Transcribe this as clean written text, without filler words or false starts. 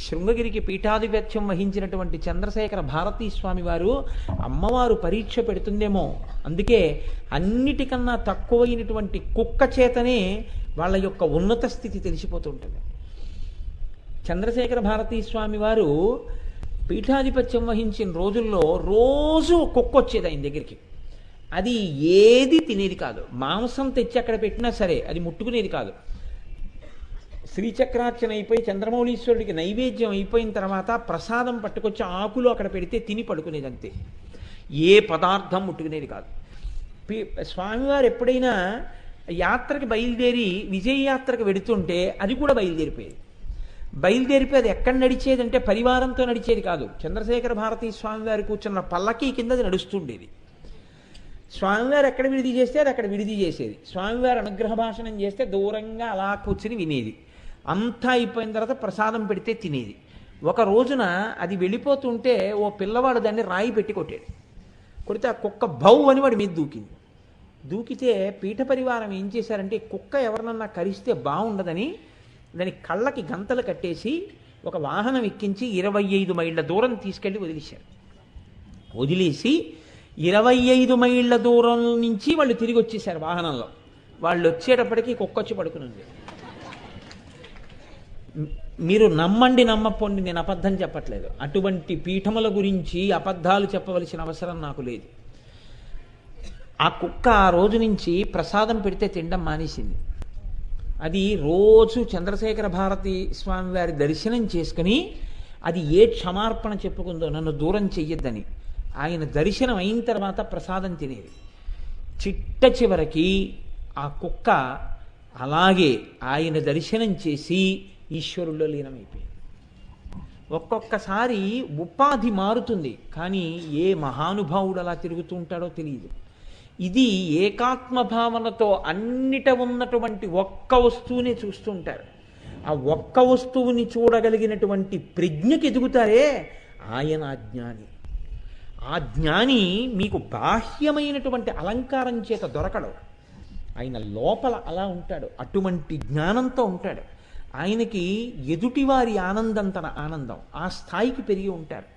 శృంగగిరికి పీఠాధిపత్యం వహించినటువంటి చంద్రశేఖర భారతీ స్వామి వారు అమ్మవారు పరీక్ష పెడుతుందేమో, అందుకే అన్నిటికన్నా తక్కువైనటువంటి కుక్క చేతనే వాళ్ళ యొక్క ఉన్నత స్థితి తెలిసిపోతుంటుంది. చంద్రశేఖర భారతీ స్వామి వారు పీఠాధిపత్యం వహించిన రోజుల్లో రోజు కుక్క వచ్చేది ఆయన దగ్గరికి. అది ఏది తినేది కాదు, మాంసం తెచ్చి అక్కడ పెట్టినా సరే అది ముట్టుకునేది కాదు. శ్రీచక్రార్చన అయిపోయి చంద్రమౌళీశ్వరుడికి నైవేద్యం అయిపోయిన తర్వాత ప్రసాదం పట్టుకొచ్చి ఆకులు అక్కడ పెడితే తిని పడుకునేది అంతే, ఏ పదార్థం ముట్టుకునేది కాదు. స్వామివారు ఎప్పుడైనా యాత్రకి బయలుదేరి విజయయాత్రకు వెడుతుంటే అది కూడా బయలుదేరిపోయేది. బయలుదేరిపోయి అది ఎక్కడ నడిచేదంటే పరివారంతో నడిచేది కాదు, చంద్రశేఖర భారతీ స్వామివారి కూర్చున్న పల్లకి కింద అది నడుస్తుండేది. స్వామివారు ఎక్కడ విడిది చేస్తే అది అక్కడ విడిది చేసేది. స్వామివారు అనుగ్రహ భాషణం చేస్తే దూరంగా అలా కూర్చుని వినేది. అంతా అయిపోయిన తర్వాత ప్రసాదం పెడితే తినేది. ఒక రోజున అది వెళ్ళిపోతుంటే ఓ పిల్లవాడు దాన్ని రాయి పెట్టి కొట్టాడు. కొడితే ఆ కుక్క భౌ అని వాడి మీద దూకింది. దూకితే పీఠ పరివారం ఏం చేశారంటే కుక్క ఎవరినన్నా కరిస్తే బాగుండదని దాని కళ్ళకి గంతలు కట్టేసి ఒక వాహనం ఎక్కించి 25 మైళ్ళ దూరం తీసుకెళ్ళి వదిలేశారు. వదిలేసి 25 మైళ్ళ దూరం నుంచి వాళ్ళు తిరిగి వచ్చేసారు వాహనంలో. వాళ్ళు వచ్చేటప్పటికీ కుక్క వచ్చి పడుకునుంది. మీరు నమ్మండి నమ్మపోండి, నేను అబద్ధం చెప్పట్లేదు. అటువంటి పీఠముల గురించి అబద్ధాలు చెప్పవలసిన అవసరం నాకు లేదు. ఆ కుక్క ఆ రోజు నుంచి ప్రసాదం పెడితే తినడం మానేసింది. అది రోజు చంద్రశేఖర భారతీ స్వామి వారి దర్శనం చేసుకుని అది ఏ క్షమార్పణ చెప్పుకుందో, నన్ను దూరం చెయ్యొద్దని. ఆయన దర్శనం అయిన తర్వాత ప్రసాదం తినేది. చిట్ట చివరికి ఆ కుక్క అలాగే ఆయన దర్శనం చేసి ఈశ్వరుల్లో లీనమైపోయింది. ఒక్కొక్కసారి ఉపాధి మారుతుంది, కానీ ఏ మహానుభావుడు అలా తిరుగుతూ ఉంటాడో తెలియదు. ఇది ఏకాత్మ భావనతో అన్నిట ఉన్నటువంటి ఒక్క వస్తువునే చూస్తూ ఉంటారు. ఆ ఒక్క వస్తువుని చూడగలిగినటువంటి ప్రజ్ఞకి ఎదుగుతారే, ఆయన జ్ఞాని. ఆ జ్ఞాని మీకు బాహ్యమైనటువంటి అలంకారం చేత దొరకడు, ఆయన లోపల అలా ఉంటాడు, అటువంటి జ్ఞానంతో ఉంటాడు. ఆయనకి ఎదుటివారి ఆనందం తన ఆనందం, ఆ స్థాయికి పెరిగి ఉంటారు.